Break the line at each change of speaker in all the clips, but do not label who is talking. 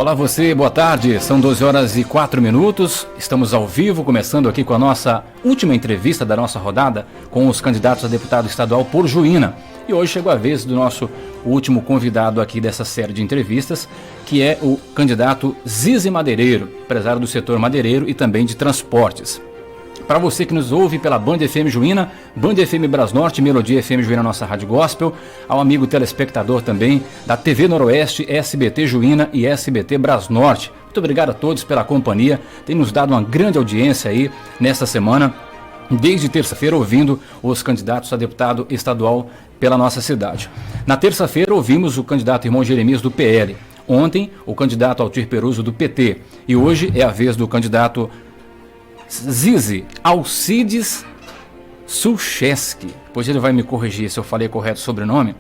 Olá você, boa tarde, são 12 horas e 4 minutos, estamos ao vivo, começando aqui com a nossa última entrevista da nossa rodada com os candidatos a deputado estadual por Juína. E hoje chegou a vez do nosso último convidado aqui dessa série de entrevistas, que é o candidato Zizi Madeireiro, empresário do setor madeireiro e também de transportes. Para você que nos ouve pela Band FM Juína, Band FM Brasnorte, Melodia FM Juína, nossa rádio gospel, ao amigo telespectador também da TV Noroeste, SBT Juína e SBT Brasnorte. Muito obrigado a todos pela companhia, tem nos dado uma grande audiência aí nesta semana, desde terça-feira ouvindo os candidatos a deputado estadual pela nossa cidade. Na terça-feira ouvimos o candidato irmão Jeremias do PL, ontem o candidato Altir Peruso do PT e hoje é a vez do candidato Zizi Alcides Sulcheski, pois ele vai me corrigir se eu falei correto o sobrenome.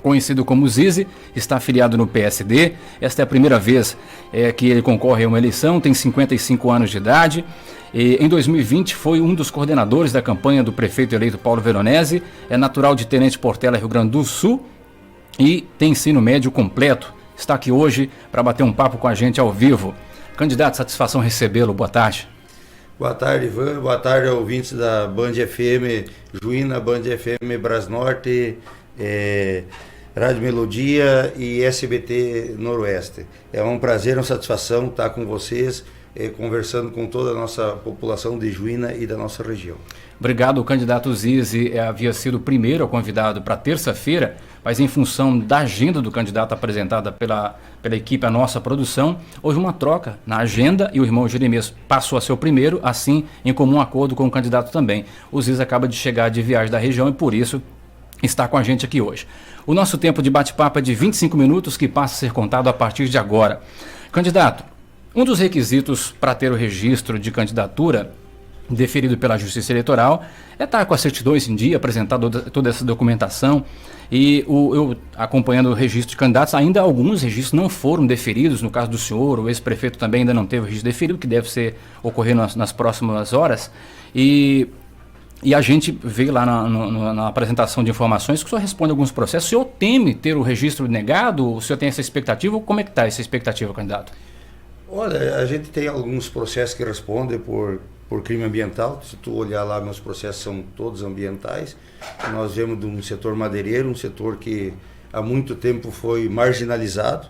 Conhecido como Zizi, está afiliado no PSD. Esta é a primeira vez que ele concorre a uma eleição, tem 55 anos de idade. E em 2020 foi um dos coordenadores da campanha do prefeito eleito Paulo Veronese, é natural de Tenente Portela, Rio Grande do Sul, e tem ensino médio completo. Está aqui hoje para bater um papo com a gente ao vivo. Candidato, satisfação recebê-lo, boa tarde.
Boa tarde, Ivan. Boa tarde, ouvintes da Band FM Juína, Band FM Brasnorte, Rádio Melodia e SBT Noroeste. É um prazer, uma satisfação estar com vocês, conversando com toda a nossa população de Juína e da nossa região. Obrigado.
O candidato Zizi havia sido o primeiro convidado para terça-feira, mas em função da agenda do candidato apresentada pela equipe, a nossa produção, houve uma troca na agenda e o irmão Jeremias passou a ser o primeiro, assim, em comum acordo com o candidato também. O Zizi acaba de chegar de viagem da região e por isso está com a gente aqui hoje. O nosso tempo de bate-papo é de 25 minutos, que passa a ser contado a partir de agora. Candidato, um dos requisitos para ter o registro de candidatura deferido pela Justiça Eleitoral é estar com as certidões em dia, apresentar toda essa documentação. E eu acompanhando o registro de candidatos, ainda alguns registros não foram deferidos. No caso do senhor, o ex-prefeito também ainda não teve o registro deferido, que deve ocorrer nas próximas horas. E a gente vê lá na apresentação de informações que o senhor responde alguns processos. O senhor teme ter o registro negado? O senhor tem essa expectativa? Como é que está essa expectativa, candidato?
Olha, a gente tem alguns processos que respondem por crime ambiental. Se tu olhar lá, meus processos são todos ambientais. Nós vemos de um setor madeireiro, um setor que há muito tempo foi marginalizado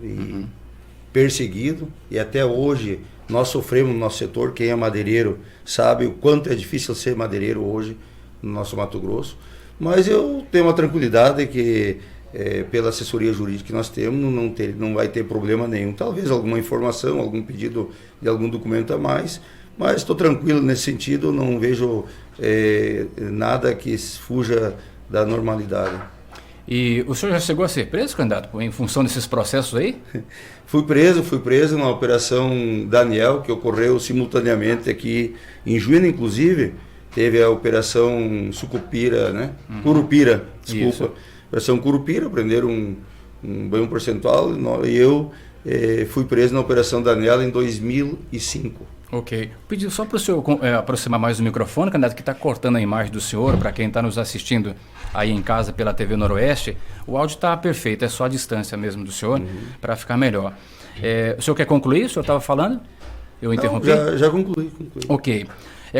e perseguido, e até hoje nós sofremos no nosso setor. Quem é madeireiro sabe o quanto é difícil ser madeireiro hoje no nosso Mato Grosso, mas eu tenho uma tranquilidade que pela assessoria jurídica que nós temos, não vai ter problema nenhum. Talvez alguma informação, algum pedido de algum documento a mais, mas estou tranquilo nesse sentido, não vejo nada que fuja da normalidade.
E o senhor já chegou a ser preso, candidato, em função desses processos aí?
Fui preso na Operação Daniel, que ocorreu simultaneamente aqui em Juína, inclusive. Teve a Operação Sucupira, né? Curupira, desculpa. Isso. Operação Curupira, prenderam um bom percentual, e eu fui preso na Operação Daniel em 2005.
Ok. Pedi só para o senhor aproximar mais do microfone, candidato, que está cortando a imagem do senhor, para quem está nos assistindo aí em casa pela TV Noroeste. O áudio está perfeito, é só a distância mesmo do senhor, para ficar melhor. O senhor quer concluir? O senhor estava falando? Eu interrompi?
Já concluí.
Ok.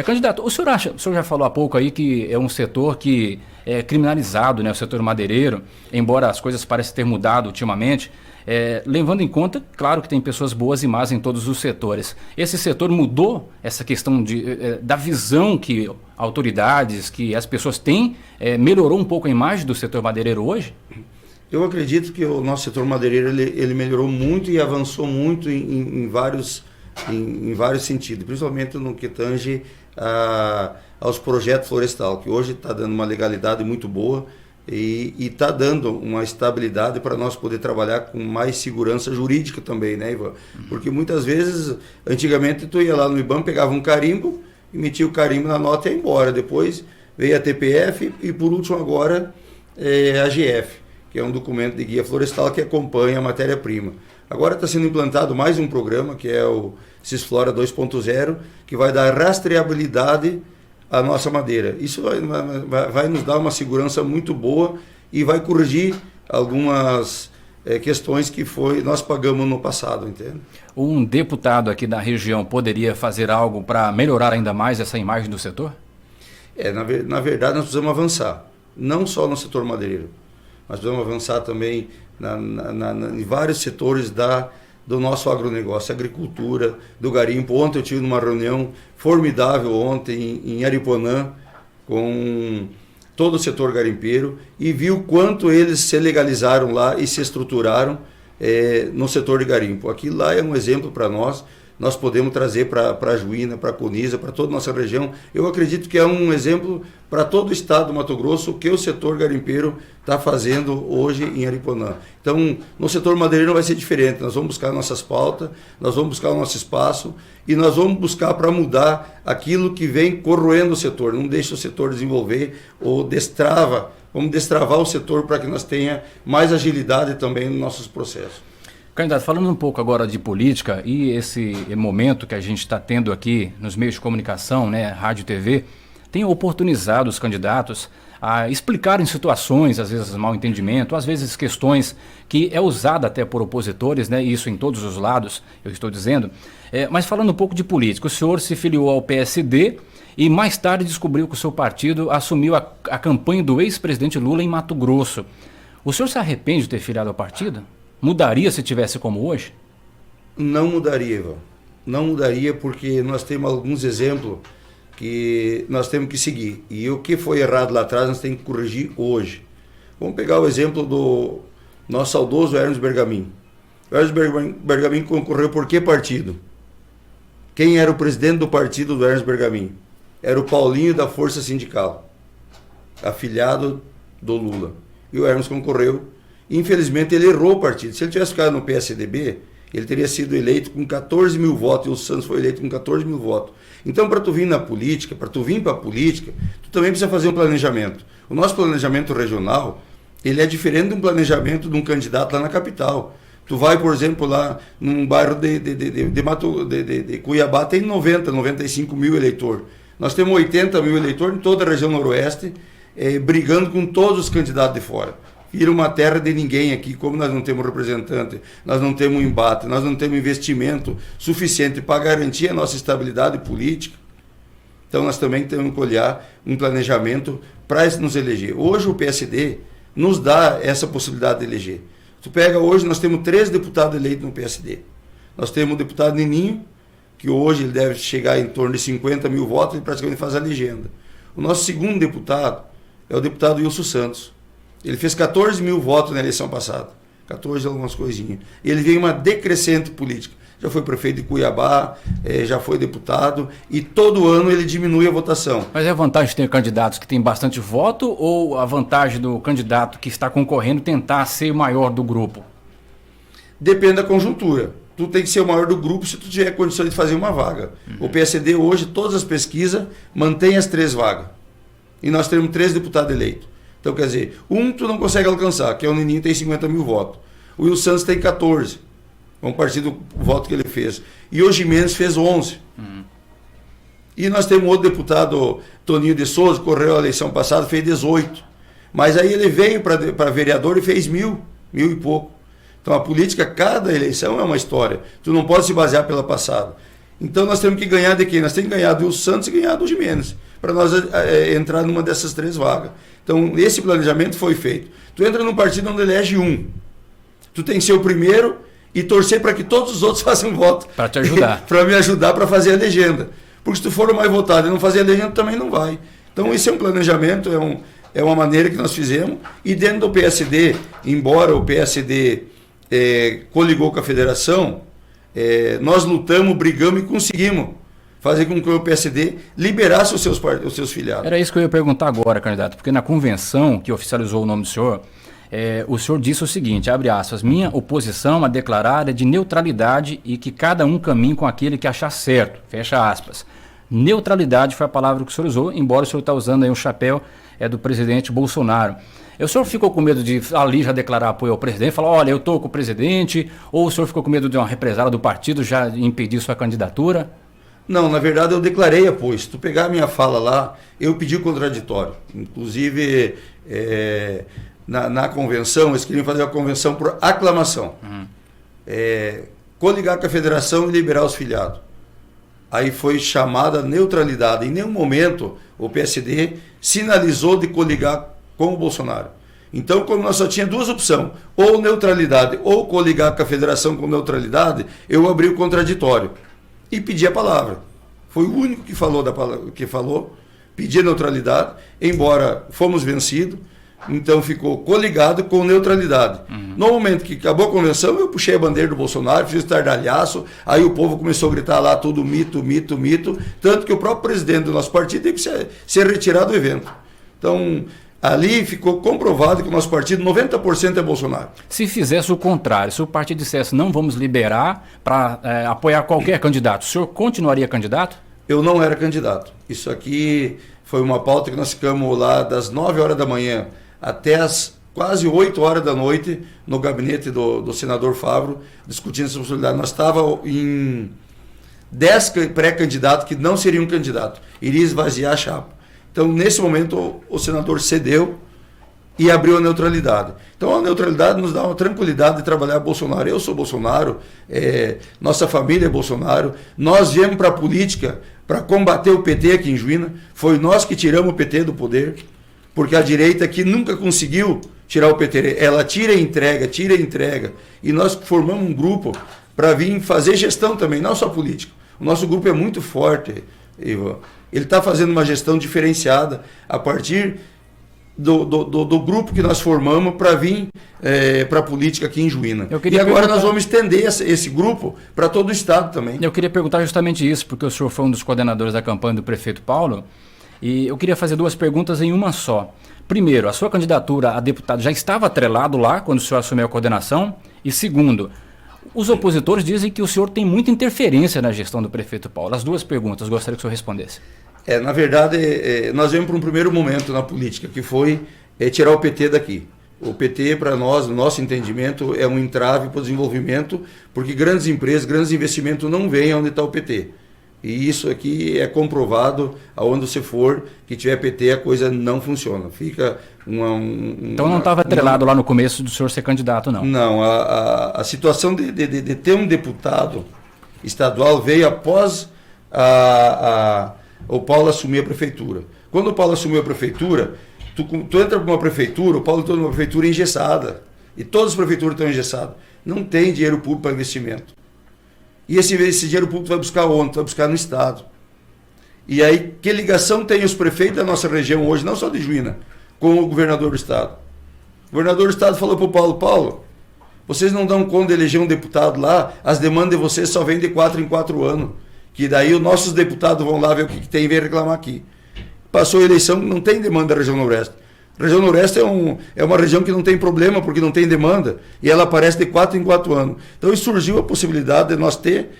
Candidato, o senhor já falou há pouco aí que é um setor que é criminalizado, né, o setor madeireiro, embora as coisas pareçam ter mudado ultimamente, levando em conta, claro que tem pessoas boas e más em todos os setores. Esse setor mudou essa questão da visão que autoridades, que as pessoas têm, melhorou um pouco a imagem do setor madeireiro hoje?
Eu acredito que o nosso setor madeireiro ele melhorou muito e avançou muito em vários sentidos, principalmente no que tange aos projetos florestal, que hoje está dando uma legalidade muito boa e está dando uma estabilidade para nós poder trabalhar com mais segurança jurídica também, né, Ivan? Porque muitas vezes, antigamente, tu ia lá no IBAMA, pegava um carimbo, emitia o carimbo na nota e ia embora. Depois veio a TPF e, por último, agora a GF, que é um documento de guia florestal que acompanha a matéria-prima. Agora está sendo implantado mais um programa, que é o Cisflora 2.0, que vai dar rastreabilidade à nossa madeira. Isso vai nos dar uma segurança muito boa e vai corrigir algumas questões que nós pagamos no passado, entende?
Um deputado aqui da região poderia fazer algo para melhorar ainda mais essa imagem do setor?
Na verdade, nós precisamos avançar, não só no setor madeireiro, mas precisamos avançar também em vários setores do nosso agronegócio, agricultura, do garimpo. Ontem eu tive uma reunião formidável ontem em Aripuanã com todo o setor garimpeiro e vi o quanto eles se legalizaram lá e se estruturaram no setor de garimpo. Aquilo lá é um exemplo para nós podemos trazer para a Juína, para a Cuniza, para toda a nossa região. Eu acredito que é um exemplo para todo o estado do Mato Grosso o que o setor garimpeiro está fazendo hoje em Aripuanã. Então, no setor madeireiro vai ser diferente. Nós vamos buscar nossas pautas, nós vamos buscar o nosso espaço e nós vamos buscar para mudar aquilo que vem corroendo o setor. Não deixa o setor desenvolver ou vamos destravar o setor para que nós tenha mais agilidade também nos nossos processos.
Candidato, falando um pouco agora de política e esse momento que a gente está tendo aqui nos meios de comunicação, né, rádio e TV, tem oportunizado os candidatos a explicarem situações, às vezes mal entendimento, às vezes questões que é usada até por opositores, né, isso em todos os lados, eu estou dizendo. Mas falando um pouco de política, o senhor se filiou ao PSD e mais tarde descobriu que o seu partido assumiu a campanha do ex-presidente Lula em Mato Grosso. O senhor se arrepende de ter filiado ao partido? Mudaria se tivesse como hoje?
Não mudaria, Ivan. Não mudaria porque nós temos alguns exemplos que nós temos que seguir. E o que foi errado lá atrás nós temos que corrigir hoje. Vamos pegar o exemplo do nosso saudoso Hermes Bergamin. O Hermes Bergamin concorreu por que partido? Quem era o presidente do partido do Hermes Bergamin? Era o Paulinho da Força Sindical, afiliado do Lula. E o Hermes concorreu. Infelizmente ele errou o partido. Se ele tivesse ficado no PSDB, ele teria sido eleito com 14 mil votos e o Santos foi eleito com 14 mil votos. Então, para tu vir na política, para tu vir para a política, tu também precisa fazer um planejamento. O nosso planejamento regional, ele é diferente de um planejamento de um candidato lá na capital. Tu vai, por exemplo, lá num bairro de Cuiabá, tem 95 mil eleitores. Nós temos 80 mil eleitores em toda a região noroeste, brigando com todos os candidatos de fora. Vira uma terra de ninguém aqui, como nós não temos representante, nós não temos embate, nós não temos investimento suficiente para garantir a nossa estabilidade política. Então nós também temos que olhar um planejamento para nos eleger. Hoje o PSD nos dá essa possibilidade de eleger. Tu pega hoje, nós temos 3 deputados eleitos no PSD. Nós temos o deputado Nininho, que hoje ele deve chegar em torno de 50 mil votos, ele praticamente faz a legenda. O nosso segundo deputado é o deputado Wilson Santos. Ele fez 14 mil votos na eleição passada. 14 algumas coisinhas. Ele veio uma decrescente política. Já foi prefeito de Cuiabá, já foi deputado, e todo ano ele diminui a votação.
Mas é a vantagem de ter candidatos que têm bastante voto ou a vantagem do candidato que está concorrendo tentar ser o maior do grupo?
Depende da conjuntura. Tu tem que ser o maior do grupo se tu tiver condições de fazer uma vaga. O PSD hoje, todas as pesquisas, mantém as 3 vagas. E nós temos 3 deputados eleitos. Então, quer dizer, tu não consegue alcançar, que é o Nininho, tem 50 mil votos. O Wilson Santos tem 14. Vamos partir do voto que ele fez. E o Gimenez fez 11. E nós temos outro deputado, Toninho de Souza, que correu a eleição passada, fez 18. Mas aí ele veio para vereador e fez 1.000 e pouco. Então a política, cada eleição é uma história. Tu não pode se basear pela passada. Então nós temos que ganhar de quem? Nós temos que ganhar do Wilson Santos e ganhar do Gimenez, para nós entrar numa dessas 3 vagas. Então, esse planejamento foi feito. Tu entra num partido onde elege um. Tu tem que ser o primeiro e torcer para que todos os outros façam voto.
Para te ajudar.
Para me ajudar para fazer a legenda. Porque se tu for o mais votado e não fazer a legenda, também não vai. Então, esse é um planejamento, é uma maneira que nós fizemos. E dentro do PSD, embora o PSD coligou com a federação, nós lutamos, brigamos e conseguimos fazer com que o PSD liberasse os seus filiados.
Era isso que eu ia perguntar agora, candidato, porque na convenção que oficializou o nome do senhor, o senhor disse o seguinte, abre aspas, minha oposição a declarar é de neutralidade e que cada um caminhe com aquele que achar certo, fecha aspas. Neutralidade foi a palavra que o senhor usou, embora o senhor está usando aí um chapéu do presidente Bolsonaro. O senhor ficou com medo de ali já declarar apoio ao presidente, falar, olha, eu estou com o presidente, ou o senhor ficou com medo de uma represália do partido já impedir sua candidatura?
Não, na verdade eu declarei apoio. Se tu pegar a minha fala lá, eu pedi o contraditório. Inclusive, na convenção, eles queriam fazer a convenção por aclamação. Coligar com a federação e liberar os filiados. Aí foi chamada neutralidade. Em nenhum momento o PSD sinalizou de coligar com o Bolsonaro. Então, como nós só tinha duas opções, ou neutralidade, ou coligar com a federação com neutralidade, eu abri o contraditório e pedi a palavra. Foi o único que falou, pedi a neutralidade, embora fomos vencidos, então ficou coligado com neutralidade. No momento que acabou a convenção, eu puxei a bandeira do Bolsonaro, fiz estardalhaço, aí o povo começou a gritar lá tudo mito, mito, mito, tanto que o próprio presidente do nosso partido teve que ser retirado do evento. Então, ali ficou comprovado que o nosso partido, 90% é Bolsonaro.
Se fizesse o contrário, se o partido dissesse não vamos liberar para apoiar qualquer candidato, o senhor continuaria candidato?
Eu não era candidato. Isso aqui foi uma pauta que nós ficamos lá das 9 horas da manhã até as quase 8 horas da noite no gabinete do senador Favro, discutindo essa possibilidade. Nós estávamos em 10 pré-candidatos que não seriam candidatos, iria esvaziar a chapa. Então, nesse momento, o senador cedeu e abriu a neutralidade. Então, a neutralidade nos dá uma tranquilidade de trabalhar Bolsonaro. Eu sou Bolsonaro, nossa família é Bolsonaro. Nós viemos para a política para combater o PT aqui em Juína. Foi nós que tiramos o PT do poder, porque a direita aqui nunca conseguiu tirar o PT. Ela tira e entrega. E nós formamos um grupo para vir fazer gestão também, não só política. O nosso grupo é muito forte, Ivan. Ele está fazendo uma gestão diferenciada a partir do grupo que nós formamos para vir para a política aqui em Juína. E agora nós vamos estender esse grupo para todo o estado também.
Eu queria perguntar justamente isso, porque o senhor foi um dos coordenadores da campanha do prefeito Paulo, e eu queria fazer duas perguntas em uma só. Primeiro, a sua candidatura a deputado já estava atrelado lá quando o senhor assumiu a coordenação? E segundo, os opositores dizem que o senhor tem muita interferência na gestão do prefeito Paulo. As duas perguntas, gostaria que o senhor respondesse.
Na verdade, nós viemos para um primeiro momento na política, que foi tirar o PT daqui. O PT, para nós, no nosso entendimento, é um entrave para o desenvolvimento, porque grandes empresas, grandes investimentos não vêm onde está o PT. E isso aqui é comprovado, aonde você for, que tiver PT, a coisa não funciona. Fica
Então não estava atrelado lá no começo do senhor ser candidato, não?
Não, a situação de ter um deputado estadual veio após o Paulo assumir a prefeitura. Quando o Paulo assumiu a prefeitura, tu entra para uma prefeitura, o Paulo entrou numa prefeitura engessada. E todas as prefeituras estão engessadas. Não tem dinheiro público para investimento. E esse dinheiro público vai buscar onde? Vai buscar no Estado. E aí, que ligação tem os prefeitos da nossa região hoje, não só de Juína, com o governador do Estado? O governador do Estado falou para o Paulo, vocês não dão conta de eleger um deputado lá, as demandas de vocês só vêm de 4 em 4 anos. Que daí os nossos deputados vão lá ver o que tem e vem reclamar aqui. Passou a eleição, não tem demanda da região Noroeste. A região Noroeste é uma região que não tem problema, porque não tem demanda, e ela aparece de 4 em 4 anos. Então surgiu a possibilidade de nós ter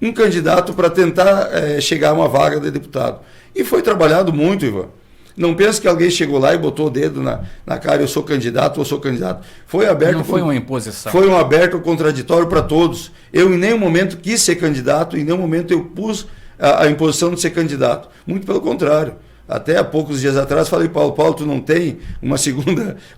um candidato para tentar chegar a uma vaga de deputado. E foi trabalhado muito, Ivan. Não pense que alguém chegou lá e botou o dedo na cara, eu sou candidato. Foi aberto.
Não foi uma imposição.
Foi um aberto contraditório para todos. Eu em nenhum momento quis ser candidato, em nenhum momento eu pus a imposição de ser candidato. Muito pelo contrário. Até há poucos dias atrás falei, Paulo, tu não tem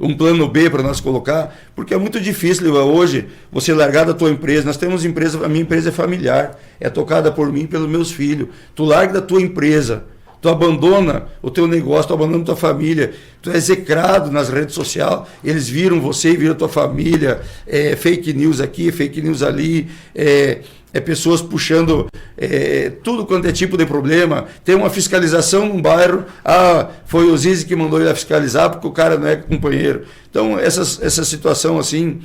um plano B para nós colocar? Porque é muito difícil, Ivan, hoje, você largar da tua empresa. Nós temos empresa, a minha empresa é familiar, é tocada por mim e pelos meus filhos. Tu larga da tua empresa, tu abandona o teu negócio, tu abandona a tua família, tu é execrado nas redes sociais, eles viram você, viram a tua família, fake news aqui, fake news ali, pessoas puxando tudo quanto é tipo de problema. Tem uma fiscalização num bairro, foi o Zizi que mandou ele fiscalizar porque o cara não é companheiro. Então essa situação assim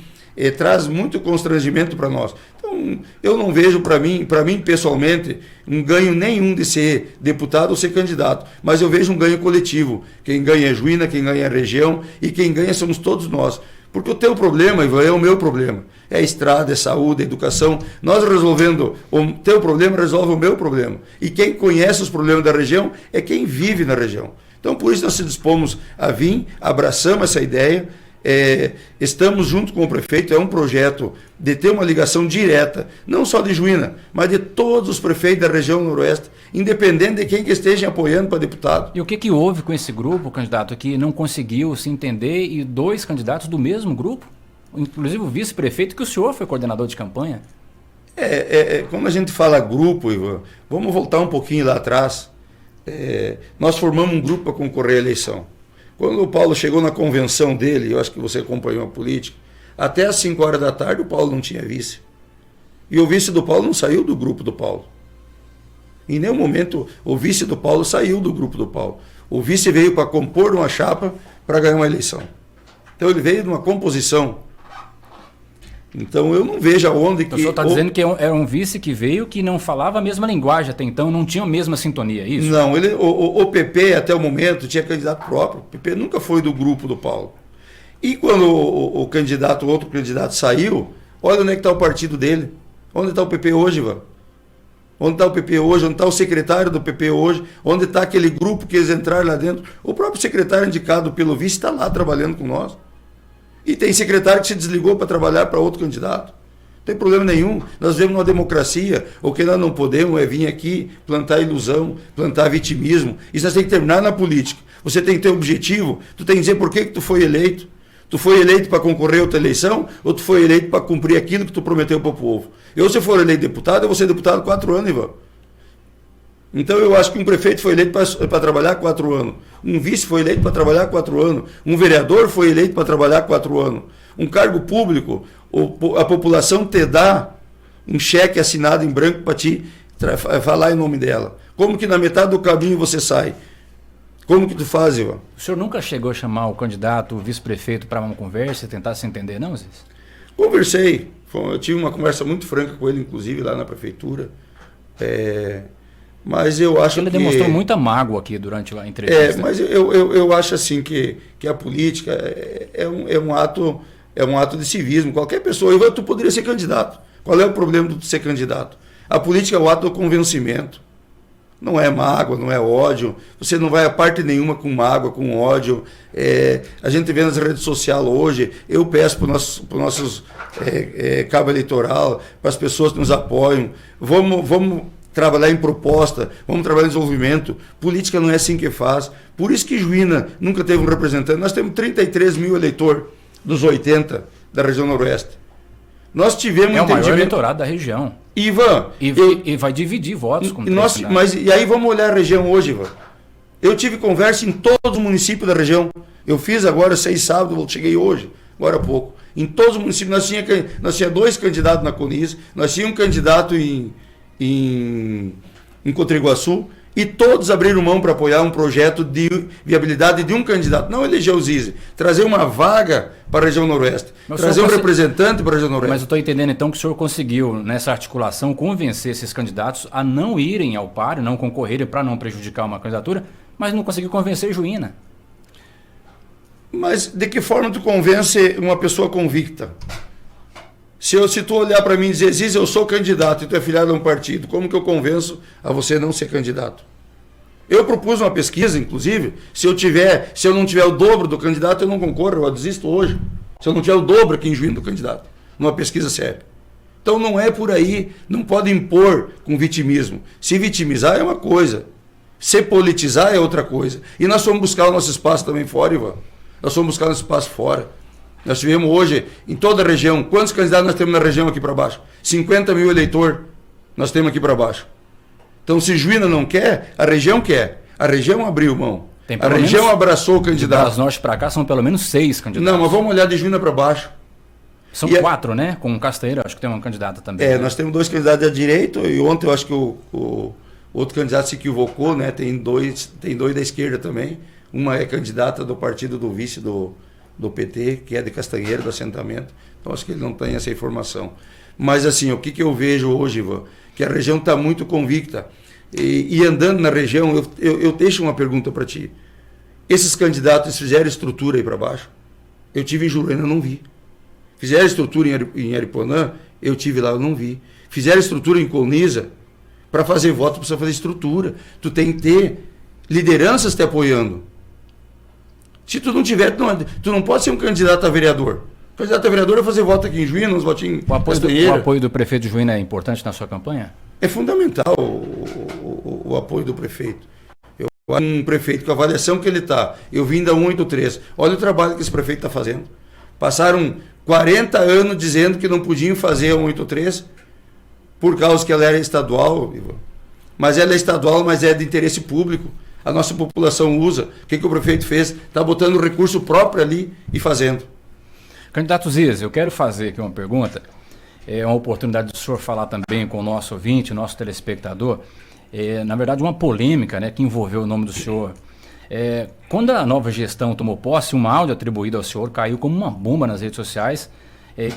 traz muito constrangimento para nós. Então eu não vejo para mim pessoalmente um ganho nenhum de ser deputado ou ser candidato, mas eu vejo um ganho coletivo. Quem ganha é Juína, quem ganha é a região, e quem ganha somos todos nós. Porque o teu problema, Ivan, é o meu problema. É estrada, é saúde, é educação. Nós resolvendo o teu problema, resolve o meu problema. E quem conhece os problemas da região é quem vive na região. Então, por isso nós se dispomos a vir, abraçamos essa ideia, estamos junto com o prefeito, é um projeto de ter uma ligação direta, não só de Juína, mas de todos os prefeitos da região noroeste, independente de quem que esteja apoiando para deputado.
E o que houve com esse grupo, candidato, que não conseguiu se entender e 2 candidatos do mesmo grupo? Inclusive o vice-prefeito, que o senhor foi coordenador de campanha.
Como a gente fala grupo, Ivan, vamos voltar um pouquinho lá atrás. Nós formamos um grupo para concorrer à eleição. Quando o Paulo chegou na convenção dele, eu acho que você acompanhou a política, até às 5 horas da tarde o Paulo não tinha vice. E o vice do Paulo não saiu do grupo do Paulo. Em nenhum momento o vice do Paulo saiu do grupo do Paulo. O vice veio para compor uma chapa para ganhar uma eleição. Então ele veio de uma composição. Então eu não vejo aonde que...
O senhor está dizendo que era um vice que veio que não falava a mesma linguagem até então, não tinha a mesma sintonia, é isso?
Não, o PP até o momento tinha candidato próprio. O PP nunca foi do grupo do Paulo. E quando outro candidato saiu, olha onde é que está o partido dele. Onde está o PP hoje, Ivan? Onde está o PP hoje? Onde está o secretário do PP hoje? Onde está aquele grupo que eles entraram lá dentro? O próprio secretário indicado pelo vice está lá trabalhando com nós. E tem secretário que se desligou para trabalhar para outro candidato. Não tem problema nenhum. Nós vivemos numa democracia. O que nós não podemos é vir aqui plantar ilusão, plantar vitimismo. Isso nós temos que terminar na política. Você tem que ter um objetivo. Tu tem que dizer por que tu foi eleito. Tu foi eleito para concorrer a outra eleição ou tu foi eleito para cumprir aquilo que tu prometeu para o povo? Se for eleito deputado, eu vou ser deputado 4 anos, Ivan. Então eu acho que um prefeito foi eleito para trabalhar 4 anos, um vice foi eleito para trabalhar 4 anos, um vereador foi eleito para trabalhar 4 anos, um cargo público, a população te dá um cheque assinado em branco para te falar em nome dela. Como que na metade do caminho você sai? Como que tu faz, Ivan?
O senhor nunca chegou a chamar o candidato, o vice-prefeito, para uma conversa e tentar se entender, não, Zé?
Conversei, eu tive uma conversa muito franca com ele, inclusive lá na prefeitura. Mas eu acho
ele
que...
Ele demonstrou muita mágoa aqui durante a entrevista.
Mas eu acho assim que a política é um ato de civismo. Qualquer pessoa, tu poderia ser candidato. Qual é o problema de tu ser candidato? A política é o ato do convencimento. Não é mágoa, não é ódio. Você não vai a parte nenhuma com mágoa, com ódio. A gente vê nas redes sociais hoje, eu peço para os nossos cabo eleitoral, para as pessoas que nos apoiam, vamos trabalhar em proposta, vamos trabalhar em desenvolvimento. Política não é assim que faz. Por isso que Juína nunca teve um representante. Nós temos 33 mil eleitores dos 80 da região noroeste. Nós tivemos
o maior eleitorado da região.
Ivan,
e vai dividir votos com
e aí vamos olhar a região hoje, Ivan. Eu tive conversa em todos os municípios da região. Eu fiz agora 6 sábados, cheguei hoje, agora há pouco. Em todos os municípios, nós tínhamos 2 candidatos na Conis, nós tínhamos um candidato em Cotriguaçu, e todos abriram mão para apoiar um projeto de viabilidade de um candidato, não eleger o Zize, trazer uma vaga para a região noroeste, trazer um representante para a região noroeste.
Mas eu estou entendendo então que o senhor conseguiu, nessa articulação, convencer esses candidatos a não irem ao páreo, não concorrerem para não prejudicar uma candidatura, mas não conseguiu convencer Juína.
Mas de que forma tu convence uma pessoa convicta? Se tu olhar para mim e dizer, Zize, eu sou candidato e tu é filiado a um partido, como que eu convenço a você não ser candidato? Eu propus uma pesquisa, inclusive, se eu não tiver o dobro do candidato, eu não concorro, eu desisto hoje. Se eu não tiver o dobro aqui em Juína do candidato, numa pesquisa séria. Então não é por aí, não pode impor com vitimismo. Se vitimizar é uma coisa, se politizar é outra coisa. E nós fomos buscar o nosso espaço também fora, Ivan. Nós fomos buscar o nosso espaço fora. Nós tivemos hoje, em toda a região, quantos candidatos nós temos na região aqui para baixo? 50 mil eleitores nós temos aqui para baixo. Então, se Juína não quer, a região quer. A região abriu mão. A região abraçou o candidato.
Das norte para cá são pelo menos 6 candidatos.
Não, mas vamos olhar de Juína para baixo.
São 4, né? Com o Castanheira, acho que tem uma candidata também. Né?
Nós temos 2 candidatos à direita, e ontem eu acho que o outro candidato se equivocou, né? Tem dois da esquerda também. Uma é candidata do partido do vice do PT, que é de Castanheira, do assentamento. Então, acho que ele não tem essa informação. Mas, assim, o que eu vejo hoje, Ivan? Que a região está muito convicta. E andando na região, eu deixo uma pergunta para ti. Esses candidatos fizeram estrutura aí para baixo? Eu tive em Juruena, não vi. Fizeram estrutura em Ariponã? Eu tive lá, eu não vi. Fizeram estrutura em Colniza? Para fazer voto, precisa fazer estrutura. Tu tem que ter lideranças te apoiando. Se tu não tiver, tu não pode ser um candidato a vereador. O candidato a vereador é fazer voto aqui em Juína, uns votinhos
o apoio do prefeito de Juína é importante na sua campanha?
É fundamental o apoio do prefeito. Um prefeito com a avaliação que ele está, eu vim da 183, olha o trabalho que esse prefeito está fazendo. Passaram 40 anos dizendo que não podiam fazer a 183 por causa que ela era estadual, mas ela é estadual, mas é de interesse público. A nossa população usa. O que o prefeito fez? Está botando recurso próprio ali e fazendo.
Candidato Zias, eu quero fazer aqui uma pergunta. É uma oportunidade do senhor falar também com o nosso ouvinte, nosso telespectador. Na verdade, uma polêmica, né, que envolveu o nome do senhor. Quando a nova gestão tomou posse, um áudio atribuído ao senhor caiu como uma bomba nas redes sociais.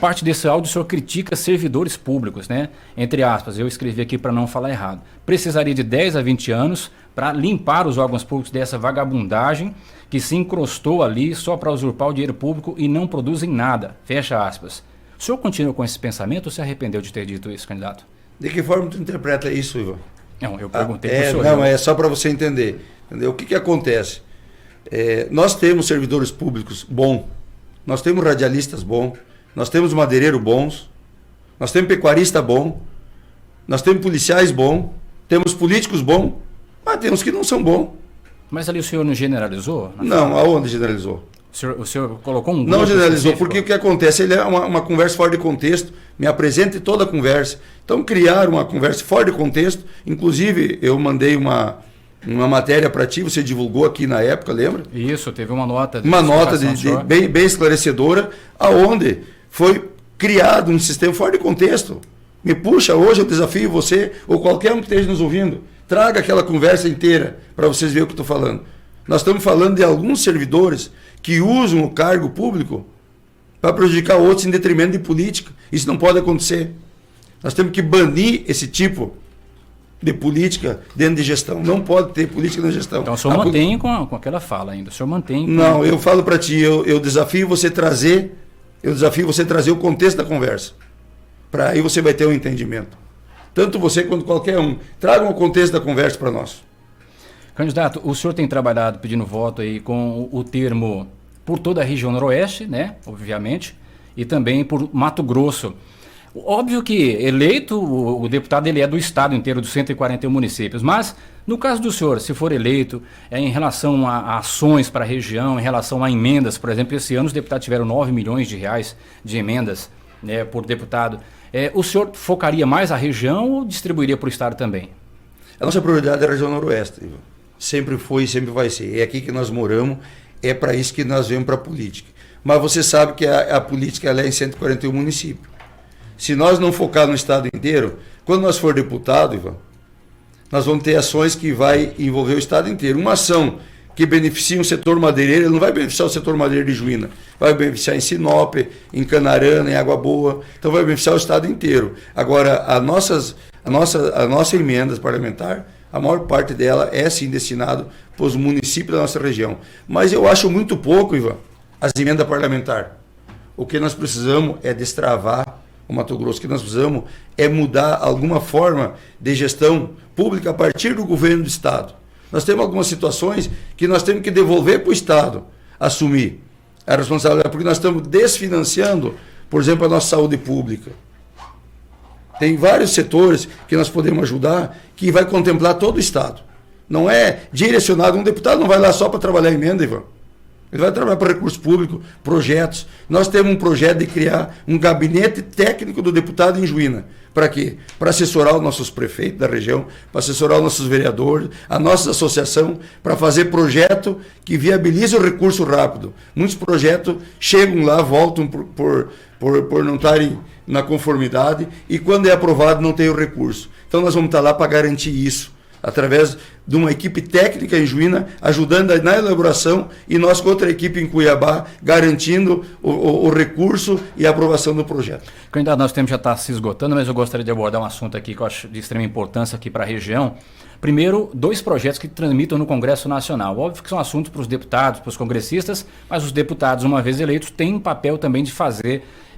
Parte desse áudio o senhor critica servidores públicos, né? Entre aspas, eu escrevi aqui para não falar errado. Precisaria de 10 a 20 anos para limpar os órgãos públicos dessa vagabundagem que se encrostou ali só para usurpar o dinheiro público e não produzem nada. Fecha aspas. O senhor continua com esse pensamento ou se arrependeu de ter dito isso, candidato?
De que forma tu interpreta isso, Ivan?
Não, eu perguntei para o senhor.
Não, é só para você entender. Entendeu? O que acontece? Nós temos servidores públicos bons, nós temos radialistas bons, nós temos madeireiro bons, nós temos pecuarista bom, nós temos policiais bons, temos políticos bons, mas temos que não são bons.
Mas ali o senhor não generalizou?
Não, aonde generalizou?
O senhor colocou um...
Não generalizou, porque o que acontece? Ele é uma conversa fora de contexto, me apresente toda a conversa. Então, criar uma conversa fora de contexto, inclusive eu mandei uma matéria para ti, você divulgou aqui na época, lembra?
Isso, teve uma nota
bem esclarecedora, aonde foi criado um sistema fora de contexto. Me puxa, hoje eu desafio você, ou qualquer um que esteja nos ouvindo, traga aquela conversa inteira para vocês verem o que eu estou falando. Nós estamos falando de alguns servidores que usam o cargo público para prejudicar outros em detrimento de política. Isso não pode acontecer. Nós temos que banir esse tipo de política dentro de gestão. Não pode ter política na gestão.
Então o senhor mantém com aquela fala ainda. O senhor mantém...
Não, eu falo para ti, eu desafio você trazer o contexto da conversa. Para aí você vai ter um entendimento. Tanto você quanto qualquer um. Traga o contexto da conversa para nós.
Candidato, o senhor tem trabalhado pedindo voto aí com o termo por toda a região noroeste, né? Obviamente, e também por Mato Grosso. Óbvio que eleito, o deputado ele é do estado inteiro, dos 141 municípios, mas no caso do senhor, se for eleito, em relação a ações para a região, em relação a emendas, por exemplo, esse ano os deputados tiveram 9 milhões de reais de emendas, né, por deputado. O senhor focaria mais a região ou distribuiria para o estado também?
A nossa prioridade é a região noroeste, Ivan. Sempre foi e sempre vai ser. É aqui que nós moramos, é para isso que nós vemos para a política. Mas você sabe que a política ela é em 141 municípios. Se nós não focar no estado inteiro, quando nós for deputado, Ivan, nós vamos ter ações que vai envolver o estado inteiro. Uma ação que beneficia o setor madeireiro, ele não vai beneficiar o setor madeireiro de Juína, vai beneficiar em Sinop, em Canarana, em Água Boa, então vai beneficiar o estado inteiro. Agora, a nossa emenda parlamentar, a maior parte dela é sim destinado para os municípios da nossa região. Mas eu acho muito pouco, Ivan, as emendas parlamentares. O que nós precisamos é destravar o Mato Grosso. O que nós precisamos é mudar alguma forma de gestão pública a partir do governo do estado. Nós temos algumas situações que nós temos que devolver para o estado assumir a responsabilidade, porque nós estamos desfinanciando, por exemplo, a nossa saúde pública. Tem vários setores que nós podemos ajudar que vai contemplar todo o estado. Não é direcionado, um deputado não vai lá só para trabalhar emenda, Ivan. Ele vai trabalhar para recurso público, projetos. Nós temos um projeto de criar um gabinete técnico do deputado em Juína. Para quê? Para assessorar os nossos prefeitos da região, para assessorar os nossos vereadores, a nossa associação, para fazer projeto que viabilize o recurso rápido. Muitos projetos chegam lá, voltam por não estarem na conformidade e quando é aprovado não tem o recurso. Então nós vamos estar lá para garantir isso, através de uma equipe técnica em Juína, ajudando na elaboração, e nós com outra equipe em Cuiabá, garantindo o recurso e a aprovação do projeto.
Candidato, nosso tempo já está se esgotando, mas eu gostaria de abordar um assunto aqui que eu acho de extrema importância aqui para a região. Primeiro, 2 projetos que tramitam no Congresso Nacional. Óbvio que são assuntos para os deputados, para os congressistas, mas os deputados, uma vez eleitos, têm um papel também de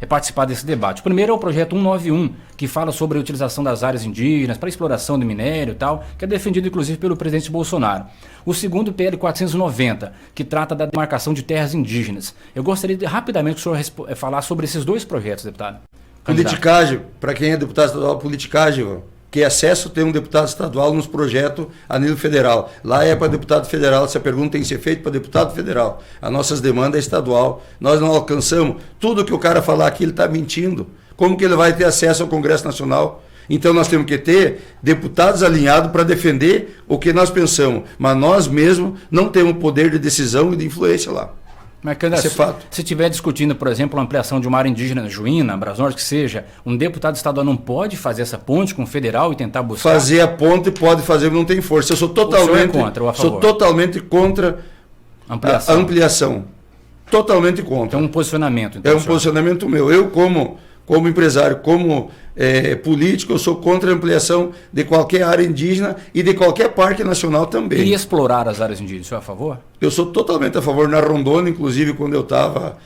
participar desse debate. O primeiro é o projeto 191, que fala sobre a utilização das áreas indígenas para exploração de minério e tal, que é defendido inclusive pelo pelo presidente Bolsonaro. O segundo, PL 490, que trata da demarcação de terras indígenas. Eu gostaria de rapidamente que o senhor falar sobre esses dois projetos, deputado.
Politicagem, para quem é deputado estadual, politicagem, Ivan. Que acesso tem um deputado estadual nos projetos a nível federal. Lá é para deputado federal, essa pergunta tem que ser feita para deputado federal. As nossas demandas é estadual. Nós não alcançamos. Tudo que o cara falar aqui, ele está mentindo. Como que ele vai ter acesso ao Congresso Nacional? Então nós temos que ter deputados alinhados para defender o que nós pensamos. Mas nós mesmos não temos poder de decisão e de influência lá.
Mas, candidato,
isso é fato.
Se estiver discutindo, por exemplo, a ampliação de uma área indígena Juína, Brasnorte, que seja, um deputado estadual não pode fazer essa ponte com o federal e tentar buscar?
Fazer a ponte pode fazer, mas não tem força. Eu sou totalmente
contra ou a favor?
Sou totalmente contra a ampliação. Totalmente contra.
É um posicionamento. Então,
é um posicionamento meu. Eu, como empresário, como político, eu sou contra a ampliação de qualquer área indígena e de qualquer parque nacional também.
E explorar as áreas indígenas, o senhor é a favor?
Eu sou totalmente a favor. Na Rondônia, inclusive, quando eu estava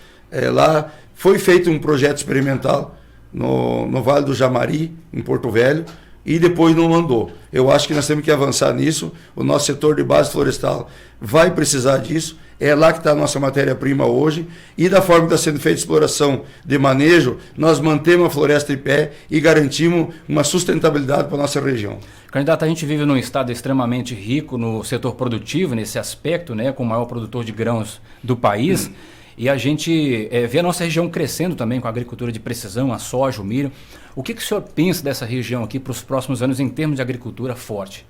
lá, foi feito um projeto experimental no Vale do Jamari, em Porto Velho, e depois não andou. Eu acho que nós temos que avançar nisso. O nosso setor de base florestal vai precisar disso. É lá que está a nossa matéria-prima hoje. E da forma que está sendo feita a exploração de manejo, nós mantemos a floresta em pé e garantimos uma sustentabilidade para a nossa região.
Candidato, a gente vive num estado extremamente rico no setor produtivo, nesse aspecto, né, com o maior produtor de grãos do país. E a gente vê a nossa região crescendo também com a agricultura de precisão, a soja, o milho. O que o senhor pensa dessa região aqui para os próximos anos em termos de agricultura forte?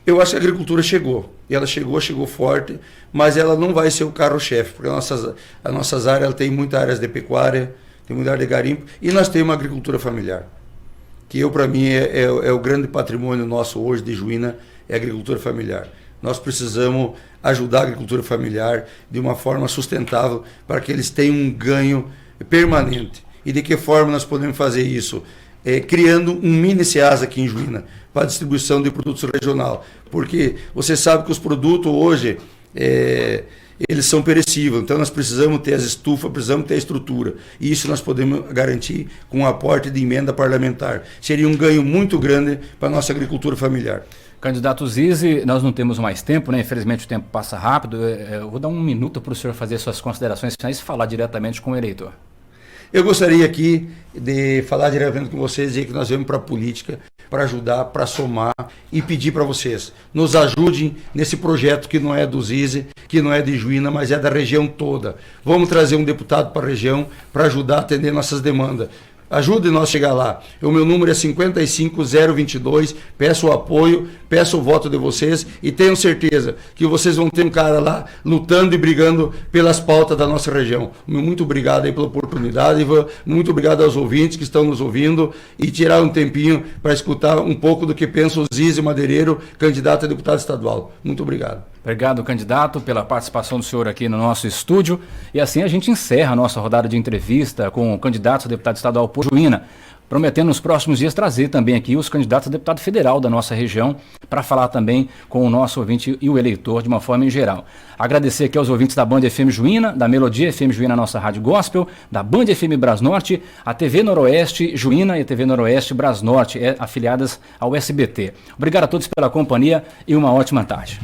Eu acho que a agricultura chegou. E ela chegou forte, mas ela não vai ser o carro-chefe, porque as nossas áreas tem muitas áreas de pecuária, tem muita área de garimpo, e nós temos uma agricultura familiar. Que para mim é o grande patrimônio nosso hoje de Juína, é a agricultura familiar. Nós precisamos ajudar a agricultura familiar de uma forma sustentável para que eles tenham um ganho permanente. E de que forma nós podemos fazer isso? Criando um mini SEASA aqui em Juína para distribuição de produtos regional. Porque você sabe que os produtos hoje, eles são perecíveis. Então nós precisamos ter as estufas, precisamos ter a estrutura. E isso nós podemos garantir com um aporte de emenda parlamentar. Seria um ganho muito grande para a nossa agricultura familiar.
Candidato Zizi, nós não temos mais tempo, né? Infelizmente o tempo passa rápido. Eu vou dar um minuto para o senhor fazer suas considerações finais e falar diretamente com o eleitor.
Eu gostaria aqui de falar diretamente com vocês, dizer que nós viemos para a política, para ajudar, para somar e pedir para vocês, nos ajudem nesse projeto que não é do Zizi, que não é de Juína, mas é da região toda. Vamos trazer um deputado para a região para ajudar a atender nossas demandas. Ajude nós a chegar lá. O meu número é 55022. Peço o apoio, peço o voto de vocês e tenho certeza que vocês vão ter um cara lá lutando e brigando pelas pautas da nossa região. Muito obrigado aí pela oportunidade, Ivan. Muito obrigado aos ouvintes que estão nos ouvindo e tirar um tempinho para escutar um pouco do que pensa o Zizi Madeireiro, candidato a deputado estadual. Muito obrigado.
Obrigado, candidato, pela participação do senhor aqui no nosso estúdio. E assim a gente encerra a nossa rodada de entrevista com o candidato a deputado estadual por Juína, prometendo nos próximos dias trazer também aqui os candidatos a deputado federal da nossa região para falar também com o nosso ouvinte e o eleitor de uma forma em geral. Agradecer aqui aos ouvintes da Band FM Juína, da Melodia FM Juína, nossa rádio gospel, da Band FM Brasnorte, a TV Noroeste Juína e a TV Noroeste Brasnorte, afiliadas ao SBT. Obrigado a todos pela companhia e uma ótima tarde.